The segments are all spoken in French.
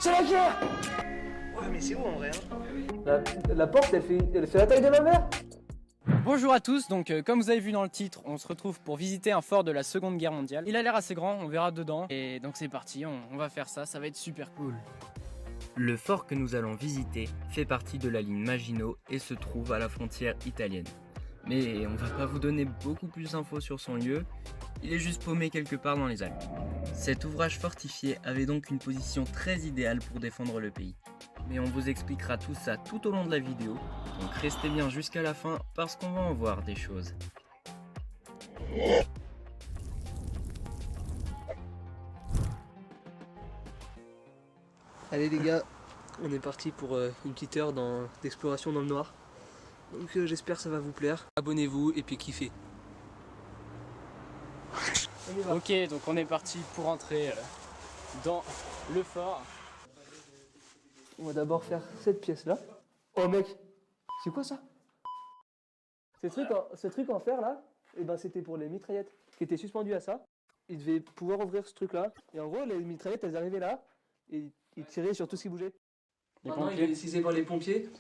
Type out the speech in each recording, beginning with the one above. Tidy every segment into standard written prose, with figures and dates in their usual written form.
C'est la guerre! Ouais, mais c'est où en vrai hein? La porte, elle fait la taille de ma mère. Bonjour à tous, donc comme vous avez vu dans le titre, on se retrouve pour visiter un fort de la Seconde Guerre mondiale. Il a l'air assez grand, on verra dedans. Et donc c'est parti, on va faire ça, ça va être super cool. Le fort que nous allons visiter fait partie de la ligne Maginot et se trouve à la frontière italienne. Mais on va pas vous donner beaucoup plus d'infos sur son lieu, il est juste paumé quelque part dans les Alpes. Cet ouvrage fortifié avait donc une position très idéale pour défendre le pays. Mais on vous expliquera tout ça tout au long de la vidéo, donc restez bien jusqu'à la fin parce qu'on va en voir des choses. Allez les gars, on est parti pour une petite heure d'exploration dans le noir. Donc j'espère que ça va vous plaire. Abonnez-vous et puis kiffez. Ok, donc on est parti pour entrer dans le fort. On va d'abord faire cette pièce là. Oh mec, c'est quoi ça? Ce truc en fer là, et ben c'était pour les mitraillettes qui étaient suspendues à ça. Ils devaient pouvoir ouvrir ce truc là. Et en gros les mitraillettes elles arrivaient là et ils tiraient sur tout ce qui bougeait. Maintenant il est utilisé par les pompiers.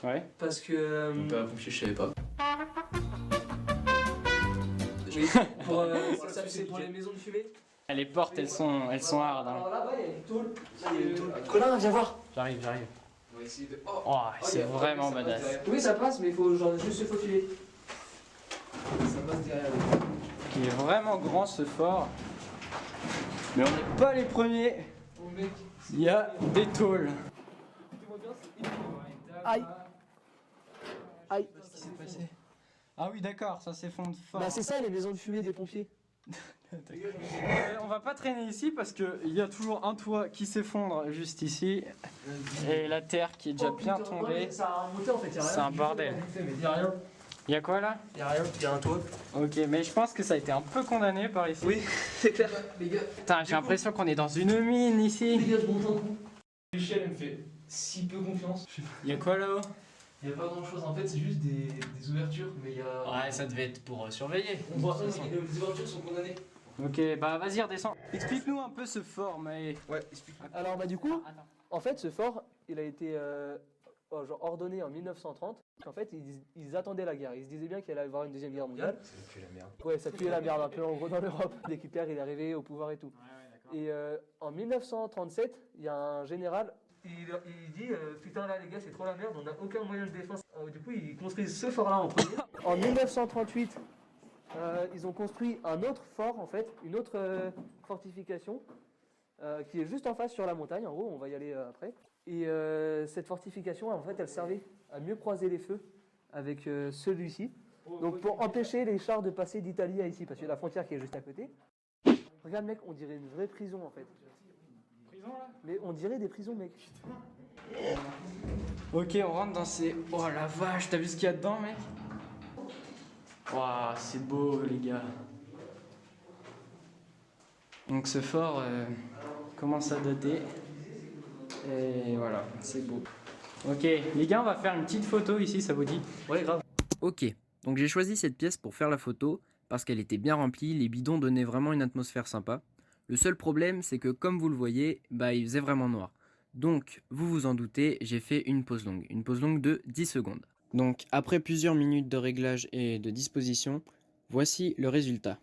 Ouais. Parce que... pompier, je savais pas. Oui, c'est pour les maisons de fumée. Les portes elles sont hard. Hein. Alors là-bas il y a une tôle. Colin, viens voir. J'arrive. On va essayer de... Oh, c'est vraiment badass. Oui ça passe mais il faut genre juste se faufiler. Ça passe derrière. Il est vraiment grand ce fort. Mais on n'est pas les premiers. Oh mec. Il y a des tôles. Aïe. Aïe. Qu'est-ce qui s'est passé? Ah oui d'accord, ça s'effondre fort. Bah c'est ça les maisons de fumée des pompiers. On va pas traîner ici parce qu'il y a toujours un toit qui s'effondre juste ici. Et la terre qui est déjà bien tombée. Ça a remonté en fait, y a rien. C'est un bordel. Mais y a rien. Il y a quoi là? Y a rien, y a un toit. Ok, mais je pense que ça a été un peu condamné par ici. Oui, c'est clair. Les gars. Putain, j'ai l'impression qu'on est dans une mine ici. Les gars, bon temps. L'échelle, elle me fait si peu confiance. Il y a quoi là-haut? Il n'y a pas grand chose en fait, c'est juste des ouvertures, mais il y a... Ouais, ça devait être pour surveiller. On voit, les ouvertures sont condamnées. Ok, bah vas-y, redescends. Explique-nous un peu ce fort, mais... Ouais, explique. Alors bah du coup, Attends. en fait ce fort, il a été genre ordonné en 1930. En fait, ils attendaient la guerre. Ils se disaient bien qu'il allait y avoir une deuxième guerre mondiale. Ça pue la merde. Ouais, ça puait la merde un peu en gros dans l'Europe. Dès qu'Hitler il est arrivé au pouvoir et tout. Et en 1937, il y a un général, il dit putain là les gars c'est trop la merde, on n'a aucun moyen de défense. Du coup ils construisent ce fort là en premier. En 1938, ils ont construit un autre fort en fait, une autre fortification qui est juste en face sur la montagne, en gros on va y aller après. Et cette fortification en fait elle servait à mieux croiser les feux avec celui-ci. Donc pour empêcher les chars de passer d'Italie à ici, parce que la frontière qui est juste à côté. Regarde mec, on dirait une vraie prison en fait. Prison là? Mais on dirait des prisons mec. Ok, on rentre dans ces... Oh la vache, t'as vu ce qu'il y a dedans, mec? Waouh, c'est beau, les gars. Donc ce fort commence à dater. Et voilà, c'est beau. Ok, les gars, on va faire une petite photo ici, ça vous dit? Ouais grave. Ok, donc j'ai choisi cette pièce pour faire la photo parce qu'elle était bien remplie, les bidons donnaient vraiment une atmosphère sympa. Le seul problème, c'est que comme vous le voyez, il faisait vraiment noir. Donc, vous vous en doutez, j'ai fait une pause longue de 10 secondes. Donc, après plusieurs minutes de réglage et de disposition, voici le résultat.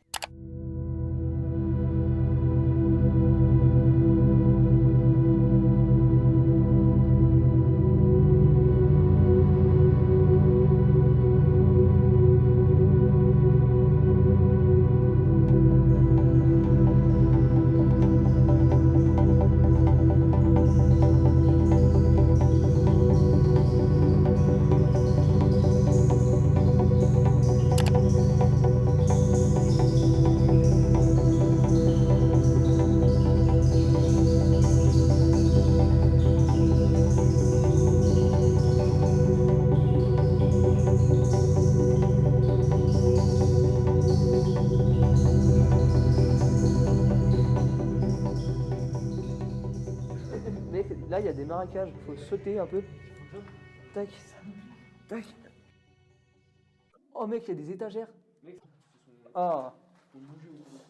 Mec, là il y a des marécages, faut sauter un peu. Tac. Tac. Oh mec, il y a des étagères. Ah.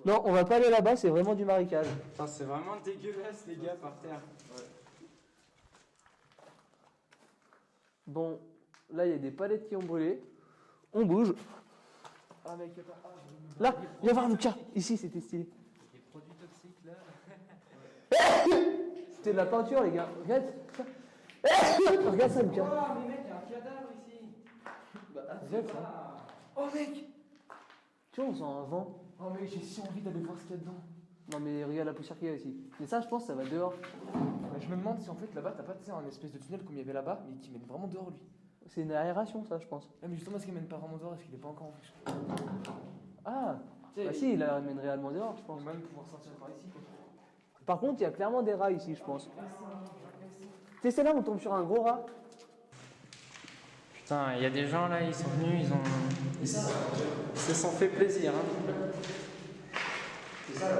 Non, on va pas aller là-bas, c'est vraiment du marécage. C'est vraiment dégueulasse, les gars, par terre. Bon, là, il y a des palettes qui ont brûlé. On bouge. Ah mec, attends. Là, viens voir Lucas. Ici, c'était stylé. Les produits toxiques là. C'était de la peinture, les gars. Regarde ça. Regarde ça, Lucas. Oh mais mec, il y a un cadavre ici. Regarde ça. Oh mec. Tu vois, on sent un vent. Oh mec, j'ai si envie d'aller voir ce qu'il y a dedans. Non mais regarde la poussière qu'il y a ici. Mais ça, je pense, ça va dehors. Je me demande si en fait là-bas t'as pas un espèce de tunnel comme il y avait là-bas, mais qui mène vraiment dehors lui. C'est une aération, ça, je pense. Ah, mais justement, est-ce qu'il mène pas vraiment dehors? Est-ce qu'il est pas encore en fonction? Ah, Tu sais, bah si, il amène réellement dehors, je pense. On va même pouvoir sortir par ici quoi. Par contre, il y a clairement des rats ici, je pense. Tu sais, c'est là où on tombe sur un gros rat. Putain, il y a des gens là, ils sont venus, ils se sont fait plaisir. Hein. C'est ça, là.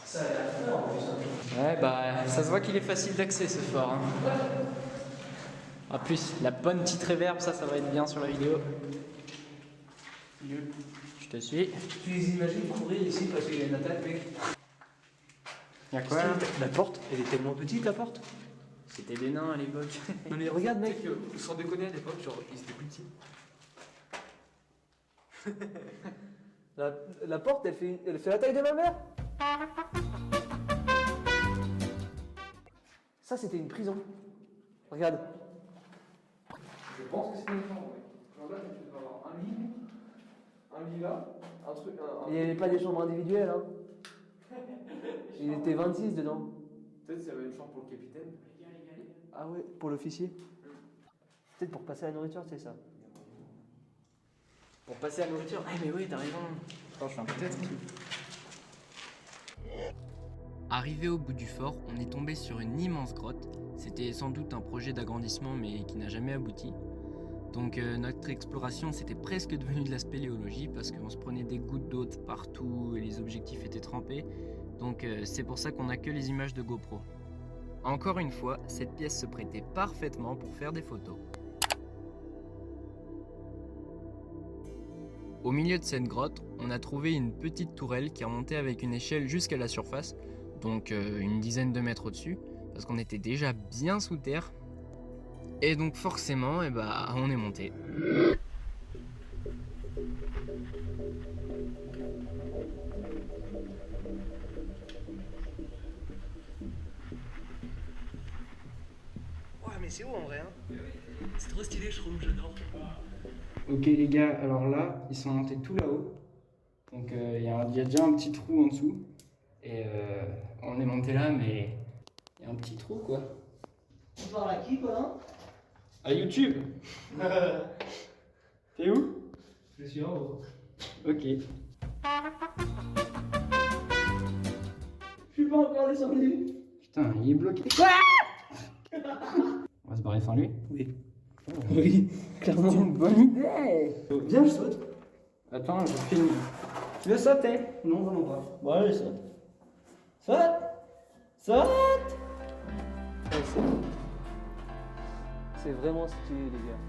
Ça a l'air fort en plus. Ouais, bah ça se voit qu'il est facile d'accès ce fort. Hein. En plus, la bonne petite réverb, ça va être bien sur la vidéo. Je te suis. Tu les imagines courir ici parce qu'il y a une attaque, mec. Y'a quoi là? La porte, elle est tellement petite, la porte. C'était des nains à l'époque. Non mais regarde, mec. Sans déconner à l'époque, genre ils étaient plus petits. La porte, elle fait la taille de ma mère. Ça, c'était une prison. Regarde. Je pense que c'était une chambre, ouais. Genre là, tu devais avoir un lit là, un truc. Il n'y avait pas des chambres individuelles, hein. Il était 26 dedans. Peut-être qu'il y avait une chambre pour le capitaine. Ah ouais, pour l'officier. Peut-être pour passer la nourriture, c'est ça. Pour passer à la nourriture. Ah mais oui, t'as raison. Attends, je fais un peu peut-être. Arrivé au bout du fort, on est tombé sur une immense grotte. C'était sans doute un projet d'agrandissement mais qui n'a jamais abouti. Donc notre exploration c'était presque devenu de la spéléologie parce qu'on se prenait des gouttes d'eau partout et les objectifs étaient trempés. Donc c'est pour ça qu'on n'a que les images de GoPro. Encore une fois, cette pièce se prêtait parfaitement pour faire des photos. Au milieu de cette grotte, on a trouvé une petite tourelle qui remontait avec une échelle jusqu'à la surface, donc une dizaine de mètres au-dessus, parce qu'on était déjà bien sous terre. Et donc forcément, on est monté. Ouais, mais c'est où en vrai, hein? C'est trop stylé, je trouve, j'adore. Ok les gars, alors là, ils sont montés tout là-haut. Donc il y a déjà un petit trou en dessous. Et on est monté là, mais il y a un petit trou quoi. Tu parles à qui, Colin? À YouTube. T'es où? Je suis en haut. Ok. Je suis pas encore descendu. Putain, il est bloqué. On va se barrer sans lui? Oui. Oui, clairement. C'est une bonne idée. Viens, je saute. Attends, je filme. Tu veux sauter? Non, vraiment pas. Bon, allez, saute. Saute! Saute! Ouais, c'est vraiment stylé, les gars.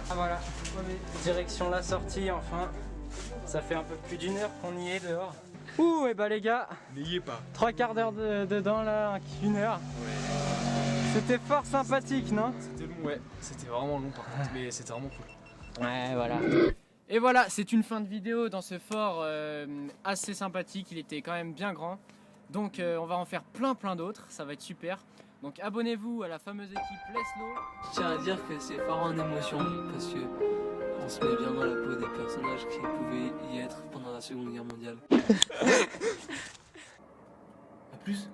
Ah voilà, direction la sortie enfin. Ça fait un peu plus d'une heure qu'on y est dehors. Ouh, et bah les gars, N'ayez pas. 3/4 d'heure dedans là, 1 heure. C'était fort sympathique, non? C'était long, ouais. C'était vraiment long par contre, mais c'était vraiment cool. Ouais, voilà. Et voilà, c'est une fin de vidéo dans ce fort assez sympathique. Il était quand même bien grand. Donc on va en faire plein d'autres, ça va être super. Donc abonnez-vous à la fameuse équipe Leslo. Je tiens à dire que c'est fort en émotion parce que on se met bien dans la peau des personnages qui pouvaient y être pendant la Seconde Guerre mondiale. A plus.